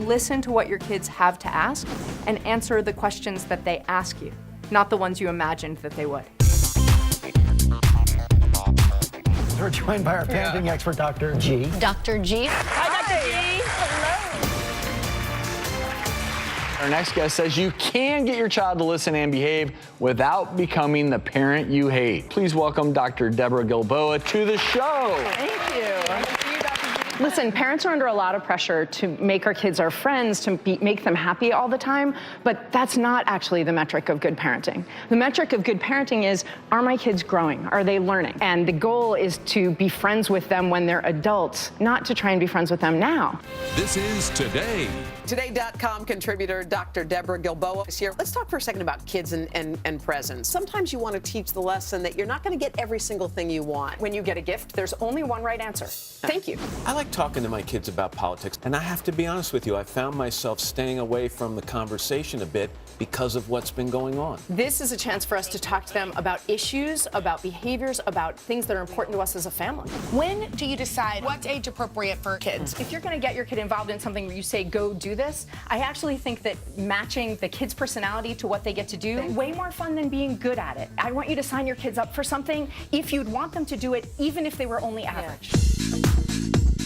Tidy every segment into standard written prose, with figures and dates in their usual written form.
Listen to what your kids have to ask and answer the questions that they ask you, not the ones you imagined that they would. We're joined by our parenting expert, Dr. G. Dr. G. Hi, Dr. G. Our next guest says you can get your child to listen and behave without becoming the parent you hate. Please welcome Dr. Deborah Gilboa to the show. Thank you. Listen, parents are under a lot of pressure to make our kids our friends, to make them happy all the time, but that's not actually the metric of good parenting. The metric of good parenting is, are my kids growing? Are they learning? And the goal is to be friends with them when they're adults, not to try and be friends with them now. This is Today. Today.com contributor Dr. Deborah Gilboa is here. Let's talk for a second about kids and presents. Sometimes you want to teach the lesson that you're not going to get every single thing you want. When you get a gift, there's only one right answer. Thank you. I like talking to my kids about politics, and I have to be honest with you, I found myself staying away from the conversation a bit because of what's been going on. This is a chance for us to talk to them about issues, about behaviors, about things that are important to us as a family. When do you decide what's age appropriate for kids? If you're going to get your kid involved in something where you say, go do this, I actually think that matching the kid's personality to what they get to do is way more fun than being good at it. I want you to sign your kids up for something if you'd want them to do it, even if they were only average.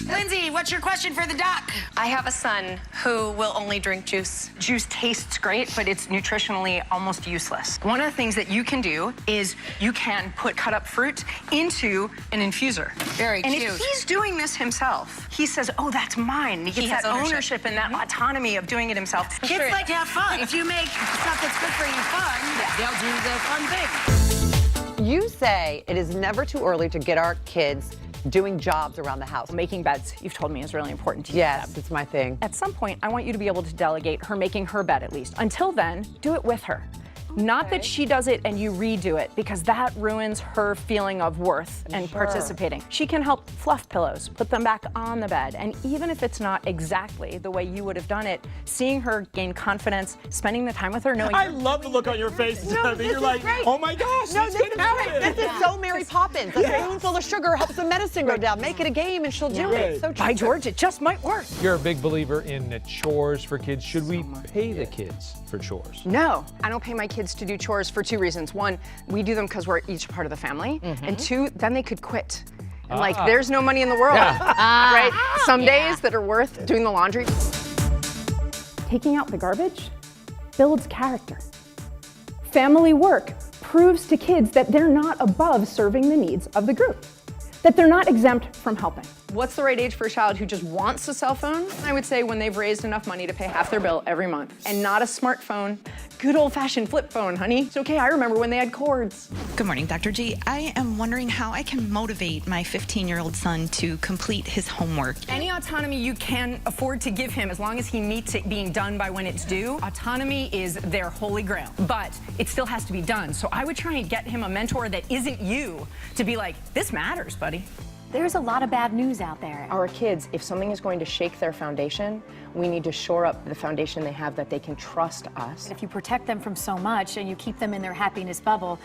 Lindsay, what's your question for the doc? I have a son who will only drink juice. Juice tastes great, but it's nutritionally almost useless. One of the things that you can do is you can put cut up fruit into an infuser. Very and cute. if he's doing this himself, he says, oh, that's mine. And he gets that ownership and that autonomy of doing it himself. Kids like to have fun. If you make stuff that's good for you fun, they'll do the fun thing. You say it is never too early to get our kids doing jobs around the house. Making beds, you've told me, is really important to you. Yes, it's my thing. At some point, I want you to be able to delegate her making her bed at least. Until then, do it with her. Not that she does it and you redo it, because that ruins her feeling of worth and participating. She can help fluff pillows, put them back on the bed, and even if it's not exactly the way you would have done it, seeing her gain confidence, spending the time with her, knowing I love the look on your face. You're like, great. oh my gosh, No, it's this gonna is happen. great. This is so Mary Poppins. A spoonful of sugar helps the medicine go down. Make it a game and she'll do it. So by George, it just might work. You're a big believer in chores for kids. Should we pay the kids for chores? No, I don't pay my kids to do chores for two reasons. One, we do them because we're each part of the family. And two, then they could quit. And like, there's no money in the world, right? Some days that are worth doing the laundry. Taking out the garbage builds character. Family work proves to kids that they're not above serving the needs of the group, that they're not exempt from helping. What's the right age for a child who just wants a cell phone? I would say when they've raised enough money to pay half their bill every month. And not a smartphone, good old-fashioned flip phone, honey. It's okay, I remember when they had cords. Good morning, Dr. G. I am wondering how I can motivate my 15-year-old son to complete his homework. Any autonomy you can afford to give him, as long as he meets it being done by when it's due, autonomy is their holy grail. But it still has to be done. So I would try and get him a mentor that isn't you to be like, this matters, buddy. There's a lot of bad news out there. Our kids, if something is going to shake their foundation, we need to shore up the foundation they have, that they can trust us. If you protect them from so much and you keep them in their happiness bubble,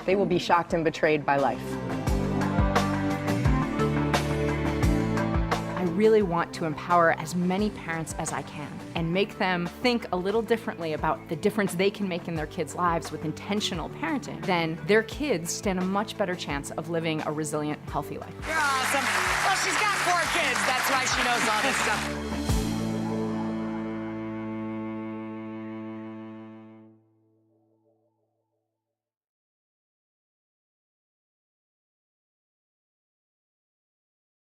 they will be shocked and betrayed by life. I really want to empower as many parents as I can and make them think a little differently about the difference they can make in their kids' lives with intentional parenting. Then their kids stand a much better chance of living a resilient, healthy life. you're awesome. Well, she's got 4 kids. That's why she knows all this stuff.